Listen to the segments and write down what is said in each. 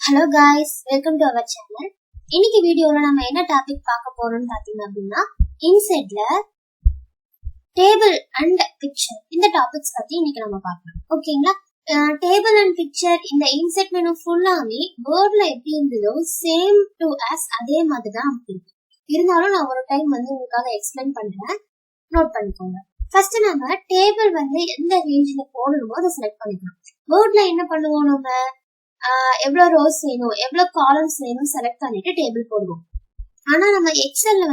Hello guys, welcome to our channel. இன்னைக்கு வீடியோல நம்ம என்ன டாபிக் பார்க்க போறோம்னு பாத்தீங்க அப்படின்னா இன்செட்ல டேபிள் அண்ட் பிக்சர் இந்த டாபிக்ஸ் பத்தி இன்னைக்கு நம்ம பார்க்கலாம். ஓகேங்களா? டேபிள் அண்ட் பிக்சர் இந்த இன்செட் மெனு ஃபுல்லாமே வேர்ட்ல எப்படி இருந்ததோ சேம் டு as அதே மாதிரி தான் இருக்கு. இருந்தாலும் நான் ஒரு டைம் உங்களுக்காக எக்ஸ்பிளைன் பண்றேன், நோட் பண்ணிக்கோங்க. ஃபர்ஸ்ட் நம்ம டேபிள் எந்த ரேஞ்ச்ல போடணுமோ அதை செலக்ட் பண்ணிக்கலாம். வேர்ட்ல என்ன பண்ணுவோம், நம்ம எவ்வளவு ரோஸ் வேணும் எவ்வளவு காலம்ஸ் வேணும் செலக்ட் பண்ணிட்டு டேபிள் போடுவோம். ஆனா நம்ம எக்ஸல்ல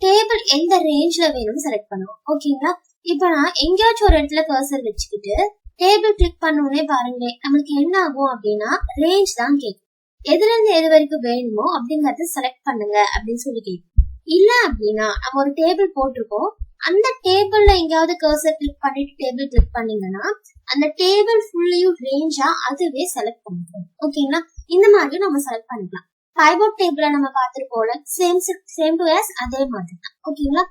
டேபிள் எந்த ரேஞ்ச்ல வேணும்னு செலக்ட் பண்ணுவோம். ஓகேங்களா? இப்ப நான் எங்கேயாச்சும் ஒரு இடத்துல கர்சர் வச்சுக்கிட்டு டேபிள் கிளிக் பண்ணோடனே பாருங்க நமக்கு என்ன ஆகும் அப்படின்னா ரேஞ்ச் தான் கேட்கும். எதுல இருந்து எது வரைக்கும் வேணுமோ அப்படிங்கறத செலக்ட் பண்ணுங்க அப்படின்னு சொல்லி கேட்கும். இல்ல அப்படின்னா நம்ம ஒரு டேபிள் போட்டிருக்கோம், அந்த டேபிள்ல எங்கேயாவது கர்சர் கிளிக் பண்ணிட்டு டேபிள் கிளிக் பண்ணீங்கன்னா அந்த டேபிள் ஃபுல்லையும் ரேஞ்சா அதுவே செலக்ட் பண்ணிக்கலாம். ஓகேங்களா? இந்த மாதிரி நம்ம செலக்ட் பண்ணிக்கலாம். பைவோட் டேபிள நம்ம பார்த்திருக்கோம்ல, சேம் டு as அதே மாதிரி தான். ஓகேங்களா?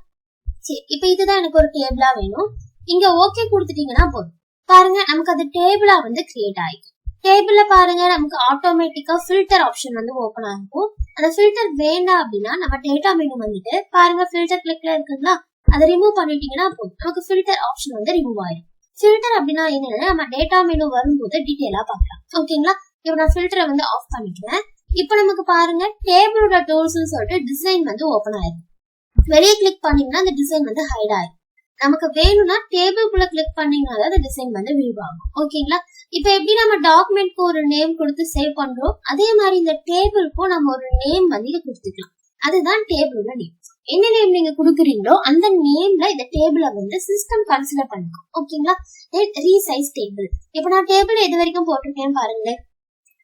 சரி, இப்போ இதுதான் எனக்கு ஒரு டேபிளா வேணும். இங்க ஓகே கொடுத்துட்டீங்கன்னா போதும். பாருங்க நமக்கு அது டேபிளா கிரியேட் ஆயிடும். டேபிள்ல பாருங்க நமக்கு ஆட்டோமேட்டிக்கா ஃபில்டர் ஆப்ஷன் ஓபன் ஆகும். அந்த ஃபில்டர் வேண்டாம் அப்படின்னா நம்ம டேட்டா மெனு பாருங்க ஃபில்டர் கிளிக்ல இருக்குங்களா, அதை ரிமூவ் பண்ணிட்டீங்கன்னா போதும், நமக்கு ஃபில்டர் ஆப்ஷன் ரிமூவ் ஆயிடும். ஃபில்டர் அப்படின்னா என்னன்னா நம்ம டேட்டா மெனு வரும்போது டீடைலா பார்க்கலாம். ஓகேங்களா? இப்போ நான் ஃபில்டரை ஆஃப் பண்ணிக்கிறேன். இப்போ நமக்கு பாருங்க டேபிளோட டூல்ஸ் சொல்லிட்டு டிசைன் ஓபன் ஆயிடும். வெளியே கிளிக் பண்ணீங்கன்னா அந்த டிசைன் ஹைட் ஆயிடும். நமக்கு வேணும்னா டேபிள்குள்ள கிளிக் பண்ணீங்கன்னா அந்த டிசைன் வியூ ஆகும். ஓகேங்களா? இப்போ எப்படி நம்ம டாக்குமெண்ட்க்கு ஒரு நேம் கொடுத்து சேவ் பண்றோம், அதே மாதிரி இந்த டேபிளுக்கும் நம்ம ஒரு நேம் கொடுத்துக்கலாம். அதுதான் டேபிளோட நேம். என்ன நேம் நீங்க குடுக்குறீங்களோ அந்த நேம்ல இந்த டேபிள சிஸ்டம் கன்சிடர் பண்ணிக்கும். ஓகேங்களா? Resize table. இப்ப நான் டேபிள் எது வரைக்கும் போட்டிருக்கேன் பாருங்களேன்,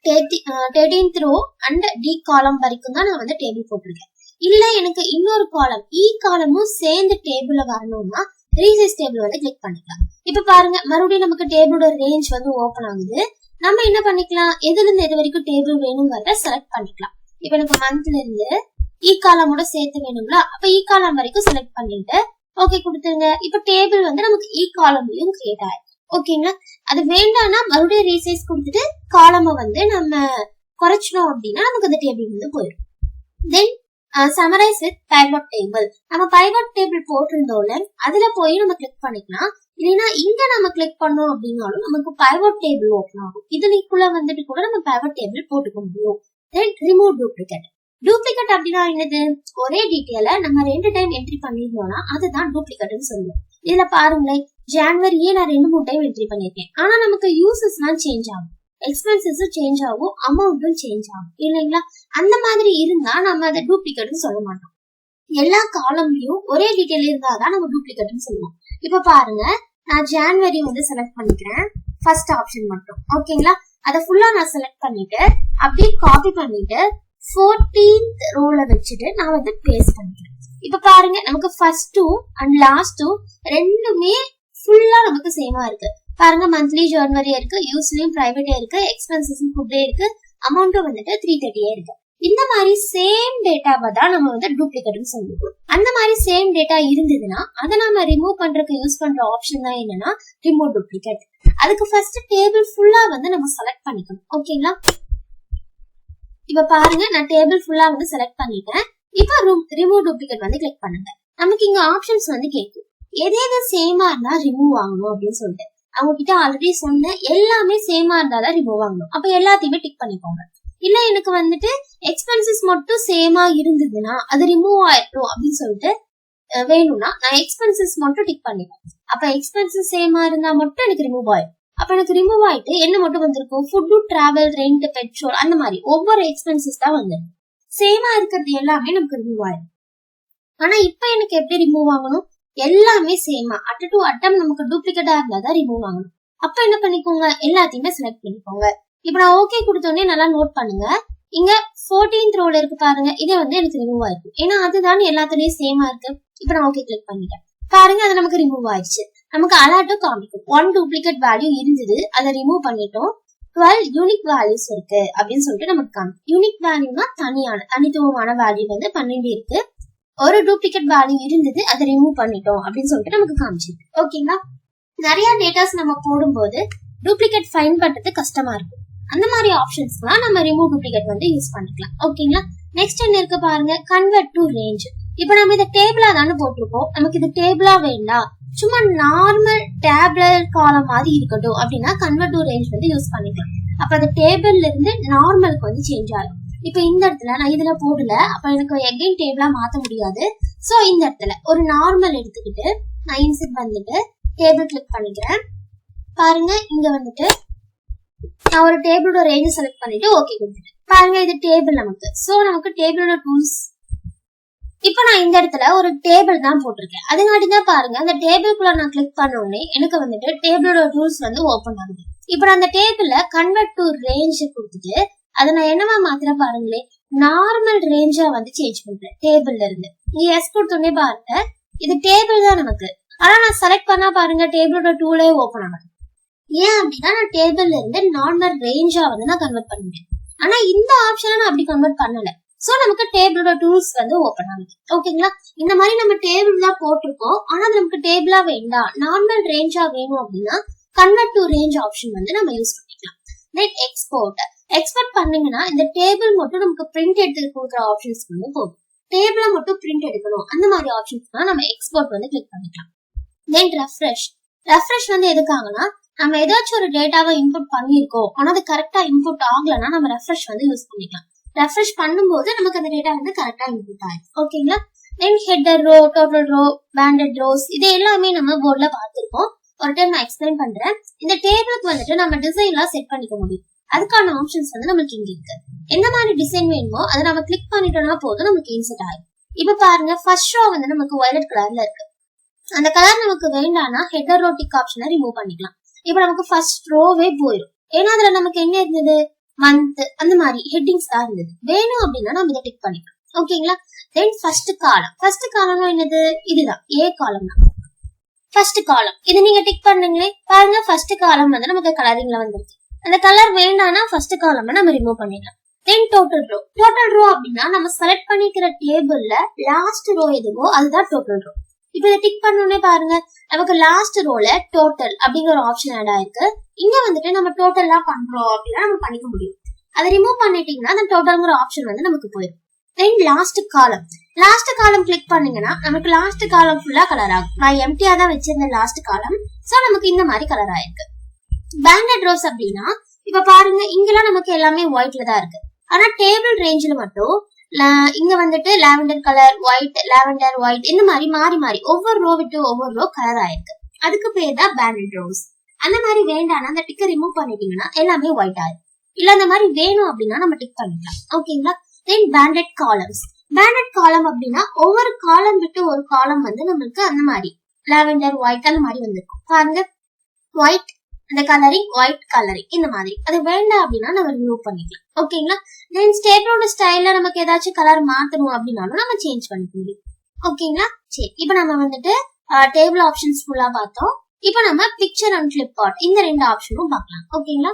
13th row அண்ட் டி காலம் வரைக்கும் தான் நான் டேபிள் போட்டிருக்கேன். இல்ல எனக்கு இன்னொரு காலம் இ காலமும் சேர்ந்து டேபிள்ல வரணும்னா ரீசைஸ் டேபிள் கிளிக் பண்ணிக்கலாம். இப்ப பாருங்க மறுபடியும் நமக்கு டேபிளோட ரேஞ்ச் ஓபன் ஆகுது. நம்ம என்ன பண்ணிக்கலாம், எதுல இருந்து எது வரைக்கும் டேபிள் வேணும்ங்கறத செலக்ட் பண்ணிக்கலாம். இப்ப எனக்கு மந்த்ல இருந்து இ காலமோட சேர்த்து வேணுங்களா, அப்ப இ காலம் வரைக்கும் செலக்ட் பண்ணிட்டு ஓகே கொடுத்துருங்க. இப்ப டேபிள் நமக்கு இ காலம்லயும் கிரியேட் ஆயிடும். ஓகேங்களா? அது வேண்டாம்னா மறுபடியும் ரீசைஸ் கொடுத்துட்டு காலம நம்ம குறைச்சினோம் அப்படின்னா நமக்கு அந்த டேபிள் போயிடும். தென் சமரைஸ் வித் பைவோட் டேபிள். நம்ம பைவோட் டேபிள் போட்டிருந்தோம்ல அதுல போய் நம்ம கிளிக் பண்ணிக்கலாம். இல்லைன்னா இங்க நம்ம கிளிக் பண்ணோம் அப்படின்னாலும் நமக்கு பைவோட் டேபிள் ஓபன் ஆகும். இதுக்குள்ள கூட நம்ம பைவோட் டேபிள் போட்டுக்க முடியும். தென் ரிமூவ் டூப்ளிகேட். டூப்ளிகேட் அப்படின்னா என்னது, ஒரே டீடைல நம்ம 2 டைம் என்ட்ரி பண்ணிருந்தோம்னா அதுதான் டூப்ளிகேட்னு சொல்லுவோம். இதுல பாருங்களேன் ஜான்வரியே நான் 2-3 டைம் என்ட்ரி பண்ணிருக்கேன். ஆனா நமக்கு யூசஸ் எல்லாம் சேஞ்ச் ஆகும், எக்ஸ்பென்சஸ் சேஞ்ச் ஆகும், அமௌண்ட்டும் சேஞ்ச் ஆகும் இல்லைங்களா? அந்த மாதிரி இருந்தா நம்ம அதை டூப்ளிகேட்னு சொல்ல மாட்டோம். எல்லா காலம்லயும் ஒரே டீடைல் இருந்தாதான் நம்ம டூப்ளிகேட்னு சொல்லுவோம். இப்ப பாருங்க நான் ஜான்வரி செலக்ட் பண்ணிக்கிறேன், ஃபர்ஸ்ட் ஆப்ஷன் மட்டும். ஓகேங்களா? அதை ஃபுல்லா நான் செலக்ட் பண்ணிட்டு அப்படியே காப்பி பண்ணிட்டு 14th ரோல வச்சுட்டு நான் பேஸ்ட் பண்ணிக்கிறேன். இப்ப பாருங்க நமக்கு ஃபர்ஸ்ட் அண்ட் லாஸ்ட் ரெண்டுமே ஃபுல்லா நமக்கு சேமா இருக்கு. பாருங்க மந்த்லி ஜனவரி இருக்கு, யூஸ்லயும் பிரைவேட்டே இருக்கு, எக்ஸ்பென்சஸ் ஃபுட்டே இருக்கு, அமௌண்ட்டும் 330 இருக்கு. இந்த மாதிரி சேம் டேட்டாவை தான் நம்ம டூப்ளிகேட்னு சொல்லுவோம். அந்த மாதிரி சேம் டேட்டா இருந்ததுன்னா அதை நம்ம ரிமூவ் பண்றதுக்கு யூஸ் பண்ற ஆப்ஷன் தான் என்னன்னா ரிமூவ் டூப்ளிகேட். அதுக்கு ஃபர்ஸ்ட் டேபிள் ஃபுல்லா நம்ம செலக்ட் பண்ணிக்கணும். ஓகேங்களா? இப்ப பாருங்க நான் டேபிள் ஃபுல்லா செலக்ட் பண்ணிட்டேன். இப்ப ரிமூவ் டூப்ளிகேட் கிளிக் பண்ணுங்க. நமக்கு இங்க ஆப்ஷன்ஸ் கேட்கும், எது சேமா இருந்தா ரிமூவ் ஆகணும் அப்படின்னு சொல்லிட்டு. அவங்க கிட்ட ஆல்ரெடி சொன்ன எல்லாமே சேமா இருந்தாதான் ரிமூவ் ஆகணும். அப்ப எல்லாத்தையுமே டிக் பண்ணிக்கோங்க. இல்ல எனக்கு எக்ஸ்பென்சஸ் மட்டும் சேமா இருந்ததுன்னா அது ரிமூவ் ஆயிடும் அப்படின்னு சொல்லிட்டு வேணும்னா நான் எக்ஸ்பென்சஸ் மட்டும் டிக் பண்ணிப்பேன். அப்ப எக்ஸ்பென்சஸ் சேமா இருந்தா மட்டும் எனக்கு ரிமூவ் ஆயிடும். அப்ப எனக்கு ரிமூவ் ஆயிட்டு என்ன மட்டும் வந்திருக்கும், ஃபுட், டிராவல், ரெண்ட், பெட்ரோல், அந்த மாதிரி ஒவ்வொரு எக்ஸ்பென்சஸ் தான் வந்திருக்கும். சேமா இருக்கிறது எல்லாமே நமக்கு ரிமூவ் ஆயிடும். ஆனா இப்ப எனக்கு எப்படி ரிமூவ் ஆகணும், எல்லாமே சேமா அட்டம் நமக்கு டூப்ளிகேட்டா இருந்தாதான் ரிமூவ் ஆகணும். அப்ப என்ன பண்ணிக்கோங்க, எல்லாத்தையுமே செலக்ட் பண்ணிக்கோங்க. இப்ப நான் ஓகே கொடுத்தோடனே நல்லா நோட் பண்ணுங்க, இங்க 14th ரோல இருக்கு பாருங்க, இதே எனக்கு ரிமூவ் ஆயிருக்கு. ஏன்னா அதுதான் எல்லாத்துலயும் சேமா இருக்கு. இப்ப நான் ஓகே கிளிக் பண்ணிட்டேன். பாருங்க அது நமக்கு ரிமூவ் ஆயிடுச்சு. நமக்கு அலர்ட்டும் காமிக்கும் 1 டூப்ளிகேட் வேல்யூ இருந்தது, அதை ரிமூவ் பண்ணிட்டோம். 12 யூனிக் வேல்யூஸ் இருக்கு அப்படின்னு சொல்லிட்டு நமக்கு காமிக்கும். யூனிக் வேல்யூனா தனித்துவமான வேல்யூ 12 இருக்கு. ஒரு டூப்ளிகேட் வேல்யூ இருந்தது, அதை ரிமூவ் பண்ணிட்டோம் அப்படின்னு சொல்லிட்டு நமக்கு காமிச்சிருக்கு. ஓகேங்களா? நிறைய டேட்டாஸ் நம்ம போடும்போது டூப்ளிகேட் ஃபைண்ட் பண்றது கஷ்டமா இருக்கும். அந்த மாதிரி ஆப்ஷன்ஸ்க்குலாம் நம்ம ரிமூவ் டூப்ளிகேட் வந்து யூஸ் பண்ணிக்கலாம். ஓகேங்களா. நெக்ஸ்ட் என்ன இருக்கு பாருங்க, கன்வெர்ட் டு ரேஞ்ச். இப்ப நம்ம இதை டேபிளா தானே போட்டிருக்கோம், நமக்கு இது டேபிளா வேண்டாம், சும்மா நார்மல் டேபிளர் காலம் மாதிரி இருக்கட்டும் அப்படின்னா கன்வெர்ட் டு ரேஞ்ச் வந்து யூஸ் பண்ணிக்கலாம். அப்ப அந்த டேபிள்ல இருந்து நார்மலுக்கு வந்து சேஞ்ச் ஆகும். இப்ப இந்த இடத்துல நான் இதுல போடல, அப்ப எனக்கு எகைன் டேபிளா மாத்த முடியாது. சோ இந்த இடத்துல ஒரு நார்மல் எடுத்துக்கிட்டு நான் இன்செர்ட் வந்துட்டு டேபிள் கிளிக் பண்ணிக்கிறேன். பாருங்க இங்க வந்துட்டு நான் ஒரு டேபிளோட ரேஞ்ச் செலக்ட் பண்ணிட்டு ஓகே கொடுத்துட்டேன். பாருங்க இது டேபிள் நமக்கு. சோ நமக்கு டேபிளோட டூல்ஸ், இப்ப நான் இந்த இடத்துல ஒரு டேபிள் தான் போட்டிருக்கேன். அதுங்காட்டிதான் பாருங்க அந்த டேபிள்குள்ள நான் கிளிக் பண்ண உடனே எனக்கு வந்துட்டு டேபிளோட டூல்ஸ் வந்து ஓபன் ஆகுது. இப்ப நான் அந்த டேபிள்ல கன்வெர்ட் டு ரேஞ்ச் கொடுத்துட்டு அதை நான் என்னவா மாத்திரம் பாருங்களேன், நார்மல் ரேஞ்சா வந்து சேஞ்ச் பண்றேன் டேபிள்ல இருந்து. நீங்க எஸ் கொடுத்தோடனே பாருங்க இது டேபிள் தான் நமக்கு. ஆனா நான் செலக்ட் பண்ணா பாருங்க டேபிளோட டூலே ஓபன் ஆகுது. ஏன் அப்படின்னா நான் டேபிள்ல இருந்து நார்மல் ரேஞ்சா வந்து நான் கன்வெர்ட் பண்ணிட்டேன். ஆனா இந்த ஆப்ஷனை நான் அப்படி கன்வெர்ட் பண்ணல. சோ நமக்கு டேபிளோட டூல்ஸ் வந்து ஓபன் ஆகுது. ஓகேங்களா. இந்த மாதிரி நம்ம டேபிள் தான் போட்டிருக்கோம், ஆனா நமக்கு டேபிளா வேண்டாம், நார்மல் ரேஞ்சா வேணும் அப்படின்னா கன்வெர்ட் டு ரேஞ்ச் ஆப்ஷன் வந்து நம்ம யூஸ் பண்ணிக்கலாம். நெட் எக்ஸ்போர்ட் பண்ணீங்கன்னா இந்த டேபிள் மட்டும் நமக்கு பிரிண்ட் எடுத்து கொடுக்குற ஆப்ஷன்ஸ் வந்து போகும். டேபிள மட்டும் பிரிண்ட் எடுக்கணும் அந்த மாதிரி ஆப்ஷன்ஸ்னா நம்ம எக்ஸ்போர்ட் வந்து கிளிக் பண்ணிக்கலாம். தென் ரெஃப்ரெஷ் வந்து எதுக்காகனா நம்ம ஏதாச்சும் ஒரு டேட்டாவை இன்புட் பண்ணிருக்கோம், ஆனா அது கரெக்டா இன்புட் ஆகலன்னா நம்ம ரெஃப்ரெஷ் வந்து யூஸ் பண்ணிக்கலாம். ரெஃப்ரெஷ் பண்ணும்போது நமக்கு அந்த டேட்டா வந்து கரெக்டா இன்புட் ஆயிடும். ஓகேங்களா. Then header row, total row, banded rows இது எல்லாமே நம்ம போர்ட்ல பார்த்திருக்கோம். ஒரு டைம் நான் எக்ஸ்பிளைன் பண்றேன். இந்த டேபிளுக்கு வந்துட்டு நம்ம டிசைன்லாம் செட் பண்ணிக்க முடியும். அதுக்கான ஆப்ஷன்ஸ் வந்து நமக்கு இங்க இருக்கு. எந்த மாதிரி டிசைன் வேணுமோ அதை நம்ம கிளிக் பண்ணிட்டோம்னா போதும் நமக்கு இன்செர்ட் ஆகும். இப்ப பாருங்க ஃபர்ஸ்ட் ரோ வந்து நமக்கு வயலட் கலர்ல இருக்கு. அந்த கலர் நமக்கு வேண்டாம்னா ஹெட்டர் ரோ டிக் ஆப்ஷனை ரிமூவ் பண்ணிக்கலாம். இப்ப நமக்கு ஃபர்ஸ்ட் ரோவே போயிடும். ஏன்னா அதுல நமக்கு என்ன இருந்தது, மந்த் அந்த மாதிரி ஹெட்டிங்ஸ் தான் இருந்தது. வேணும் அப்படின்னா நம்ம இதை டிக் பண்ணிக்கலாம். ஓகேங்களா. தென் ஃபர்ஸ்ட் காலம் என்னது, இதுதான் ஏ காலம் தான். ஃபர்ஸ்ட் காலம் இது நீங்க டிக் பண்ணுங்களே, பாருங்க ஃபர்ஸ்ட் காலம் வந்து நமக்கு கலரிங்ல வந்துருக்கு. அந்த கலர் வேண்டாம்னா ஃபர்ஸ்ட் காலம் நம்ம ரிமூவ் பண்ணிடலாம். தென் டோட்டல் ரோ அப்படின்னா நம்ம செலக்ட் பண்ணிக்கிற டேபிள்ல லாஸ்ட் ரோ எதுவோ அதுதான் டோட்டல் ரோ. இப்ப இதை டிக் பண்ணோடனே பாருங்க நமக்கு லாஸ்ட் ரோல டோட்டல் அப்படிங்கிற ஒரு ஆப்ஷன் ஆட் ஆயிருக்கு. இங்க வந்துட்டு நம்ம டோட்டல்லாம் பண்றோம் அப்படின்னா நம்ம பண்ணிக்க முடியும். அதை ரிமூவ் பண்ணிட்டீங்கன்னா அந்த டோட்டல்ங்கிற ஆப்ஷன் வந்து நமக்கு போயிடும். தென் லாஸ்ட் காலம் கிளிக் பண்ணீங்கன்னா நமக்கு லாஸ்ட் காலம் ஃபுல்லா கலர் ஆகும். நான் எம்டியா தான் வச்சிருந்தேன் லாஸ்ட் காலம். சோ நமக்கு இந்த மாதிரி கலர் ஆயிருக்கு. பேண்டட் ரோஸ் அப்படின்னா இப்ப பாருங்க இங்கெல்லாம் நமக்கு எல்லாமே ஒயிட்ல தான் இருக்கு. ஆனா டேபிள் ரேஞ்சில மட்டும் இங்க வந்துட்டு lavender colour, white, lavender, white இந்த மாதிரி மாறி மாறி ஒவ்வொரு ரோ விட்டு ஒவ்வொரு ரோ கலர் ஆயிருக்கு. அதுக்கு பேர் தான் பேண்டட் ரோஸ். அந்த மாதிரி வேண்டாம்னா அந்த டிக்கை ரிமூவ் பண்ணிட்டீங்கன்னா எல்லாமே ஒயிட் ஆயிடும். இல்ல அந்த மாதிரி வேணும் அப்படின்னா நம்ம டிக் பண்ணிக்கலாம். ஓகேங்களா. தென் பேண்டட் காலம் அப்படின்னா ஒவ்வொரு காலம் விட்டு ஒரு காலம் வந்து நம்மளுக்கு அந்த மாதிரி லாவெண்டர், ஒயிட் அந்த மாதிரி வந்திருக்கும். பாருங்க ஒயிட் அந்த கலரிங், ஒயிட் கலரிங் இந்த மாதிரி. அது வேண்டாம் அப்படின்னா நம்ம ரிமூவ் பண்ணிக்கலாம். ஓகேங்களா. தென் ஸ்டேபிளோட ஸ்டைல்ல நமக்கு ஏதாச்சும் கலர் மாத்தணும் அப்படின்னாலும் நம்ம சேஞ்ச் பண்ணிக்க முடியும். ஓகேங்களா. சரி, இப்ப நம்ம வந்துட்டு டேபிள் ஆப்ஷன்ஸ் ஃபுல்லா பார்த்தோம். இப்ப நம்ம பிக்சர் அண்ட் கிளிப் ஆர்ட் இந்த ரெண்டு ஆப்ஷனும் பார்க்கலாம். ஓகேங்களா.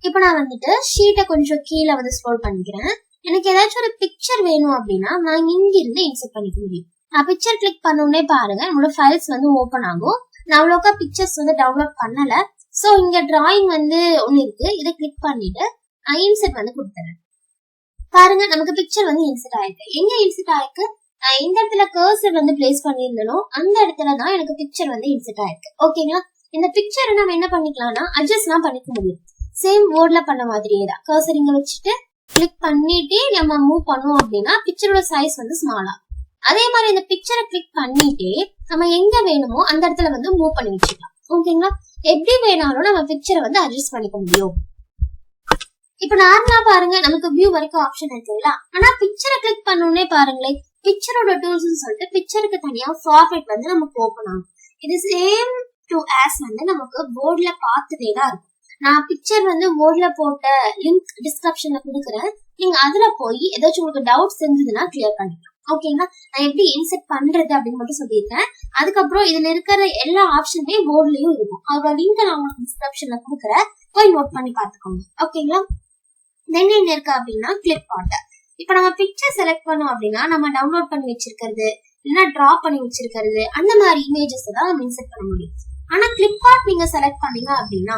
இப்ப நான் வந்துட்டு ஷீட்டை கொஞ்சம் கீழே வந்து ஸ்க்ரோல் பண்ணிக்கிறேன். எனக்கு ஏதாச்சும் ஒரு பிக்சர் வேணும் அப்படின்னா நான் இங்க இருந்து இன்செர்ட் பண்ணிக்க முடியும். நான் பிக்சர் கிளிக் பண்ணோடனே பாருங்க நம்மளோட ஃபைல்ஸ் வந்து ஓபன் ஆகும். நான் அவ்வளோக்கா பிக்சர்ஸ் வந்து டவுன்லோட் பண்ணல. சோ இங்க டிராயிங் வந்து ஒண்ணு இருக்கு, இதை கிளிக் பண்ணிட்டு இன்செர்ட் வந்து கொடுத்துறேன். பாருங்க நமக்கு பிக்சர் வந்து இன்செர்ட் ஆயிருக்கு. எங்க இன்செர்ட் ஆயிருக்கு, நான் எந்த இடத்துல கர்சர் வந்து பிளேஸ் பண்ணியிருந்தனோ அந்த இடத்துல தான் எனக்கு பிக்சர் வந்து இன்செர்ட் ஆயிருக்கு. ஓகேங்களா. இந்த பிக்சரை நம்ம என்ன பண்ணிக்கலாம்னா அட்ஜஸ்ட்லாம் பண்ணிக்க முடியும். சேம் வேர்ட்ல பண்ண மாதிரியே தான். கர்சர் இங்க வச்சுட்டு கிளிக் பண்ணிட்டு நம்ம மூவ் பண்ணோம் அப்படின்னா பிக்சரோட சைஸ் வந்து ஸ்மாலா. அதே மாதிரி இந்த பிக்சரை கிளிக் பண்ணிட்டு நம்ம எங்க வேணுமோ அந்த இடத்துல வந்து மூவ் பண்ணி வச்சுக்கலாம். ஓகேங்களா. எப்படி வேணாலும் நம்ம பிக்சரை வந்து அட்ஜஸ்ட் பண்ணிக்க முடியும். இப்ப நார்மலா பாருங்க நமக்கு வியூ வரைக்கும் ஆப்ஷன் இருக்குங்களா. ஆனா பிக்சரை கிளிக் பண்ணோடனே பாருங்களேன் பிக்சரோட டூல்ஸ் சொல்லிட்டு பிக்சருக்கு தனியா ஃபார்மேட் வந்து நமக்கு ஓபன் ஆகும். இது சேம் டு ஆஸ் வந்து நமக்கு போர்ட்ல பார்த்துட்டே தான் இருக்கும். நான் பிக்சர் வந்து போர்ட்ல போட்ட லிங்க் டிஸ்கிரிப்ஷன்ல கொடுக்குறேன். நீங்க அதுல போய் ஏதாச்சும் உங்களுக்கு டவுட்ஸ் இருந்ததுன்னா கிளியர் பண்ணிக்கலாம். ஓகேங்களா. நான் எப்படி இன்செர்ட் பண்றது அப்படின்னு மட்டும் சொல்லியிருக்கேன். அதுக்கப்புறம் இதுல இருக்கிற எல்லா ஆப்ஷனுமே போர்ட்லயும் இருக்கும். அதோட லிங்க் நான் உங்களுக்கு டிஸ்கிரிப்ஷன்ல கொடுக்குறேன், போய் நோட் பண்ணி பாத்துக்கோங்க. ஓகேங்களா. தென் என்ன இருக்கு அப்படின்னா கிளிப் ஆர்ட். இப்ப நம்ம பிக்சர் செலக்ட் பண்ணோம் அப்படின்னா நம்ம டவுன்லோட் பண்ணி வச்சிருக்கிறது இல்லைன்னா டிரா பண்ணி வச்சிருக்கிறது அந்த மாதிரி இமேஜஸ் தான் நம்ம இன்செர்ட் பண்ண முடியும். ஆனா கிளிப் ஆர்ட் நீங்க செலக்ட் பண்ணீங்க அப்படின்னா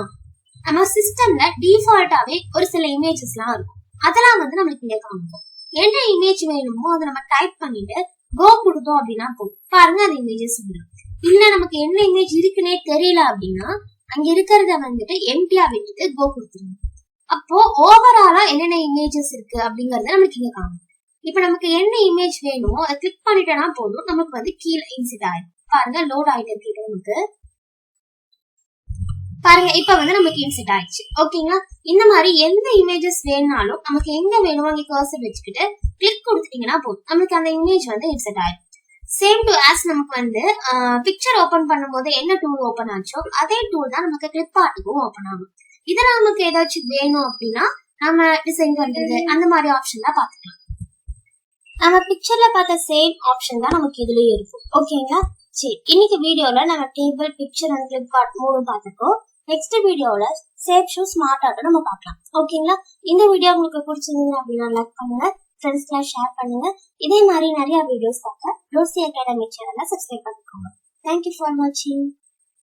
நம்ம சிஸ்டம்ல டிஃபால்ட்டாவே ஒரு சில இமேஜஸ் எல்லாம் இருக்கும். அதெல்லாம் நம்மளுக்கு இங்க காமிக்கும். என்ன இமேஜ் வேணுமோ அதை நம்ம டைப் பண்ணிட்டு கோ கொடுத்தோம் அப்படின்னா போதும். பாருங்க அந்த இமேஜஸ் வரும். இல்ல நமக்கு என்ன இமேஜ் இருக்குன்னே தெரியல அப்படின்னா அங்க இருக்கிறத எம்டியா விட்டுட்டு கோ கொடுத்துருங்க. அப்போ ஓவராலா என்னென்ன இமேஜஸ் இருக்கு அப்படிங்கறத நமக்கு இங்க காமிக்கும். இப்ப நமக்கு என்ன இமேஜ் வேணுமோ அதை கிளிக் பண்ணிட்டோம்னா போதும், நமக்கு கீழே இன்சிட் ஆயிடும். பாருங்க லோட் ஆயிட்டு இருக்கு நமக்கு. பாருங்க இப்ப நமக்கு இன்சிட் ஆயிடுச்சு. ஓகேங்களா? இந்த மாதிரி எந்த இமேஜஸ் வேணும்னாலும் நமக்கு எங்க வேணுமோ அங்க கர்சர் வச்சுக்கிட்டு கிளிக் கொடுத்துட்டீங்கன்னா போதும், நமக்கு அந்த இமேஜ் இன்சிட் ஆயிடும். சேம் டு ஆஸ் நமக்கு பிக்சர் ஓபன் பண்ணும்போது என்ன டூல் ஓபன் ஆச்சோ அதே டூல் தான் நமக்கு கிளிப் ஆர்ட்டுக்கும் ஓபன் ஆகும். இதுல நமக்கு ஏதாச்சும் வேணும் அப்படின்னா நம்ம டிசைன் பண்றது அந்த மாதிரி ஆப்ஷன் தான் பாத்துக்கலாம். நம்ம பிக்சர்ல பார்த்த சேம் ஆப்ஷன் தான் நமக்கு இதுலயே இருக்கும். ஓகேங்களா? சரி, இன்னைக்கு வீடியோல நம்ம table, picture and clip art மூணும் பார்த்துக்கோம். நெக்ஸ்ட் வீடியோல சேஃப் ஷூ ஸ்மார்ட் ஆர்ட் நம்ம பார்க்கலாம். ஓகேங்களா? இந்த வீடியோ உங்களுக்கு பிடிச்சிருந்தது அப்படின்னா லைக் பண்ணுங்க, ஃப்ரெண்ட்ஸ்க்குலாம் ஷேர் பண்ணுங்க. இதே மாதிரி நிறைய வீடியோஸ் பார்க்க BROSY அகாடமி சேனலை சப்ஸ்கிரைப் பண்ணிக்கோங்க. தேங்க்யூ ஃபார் வாட்சிங்.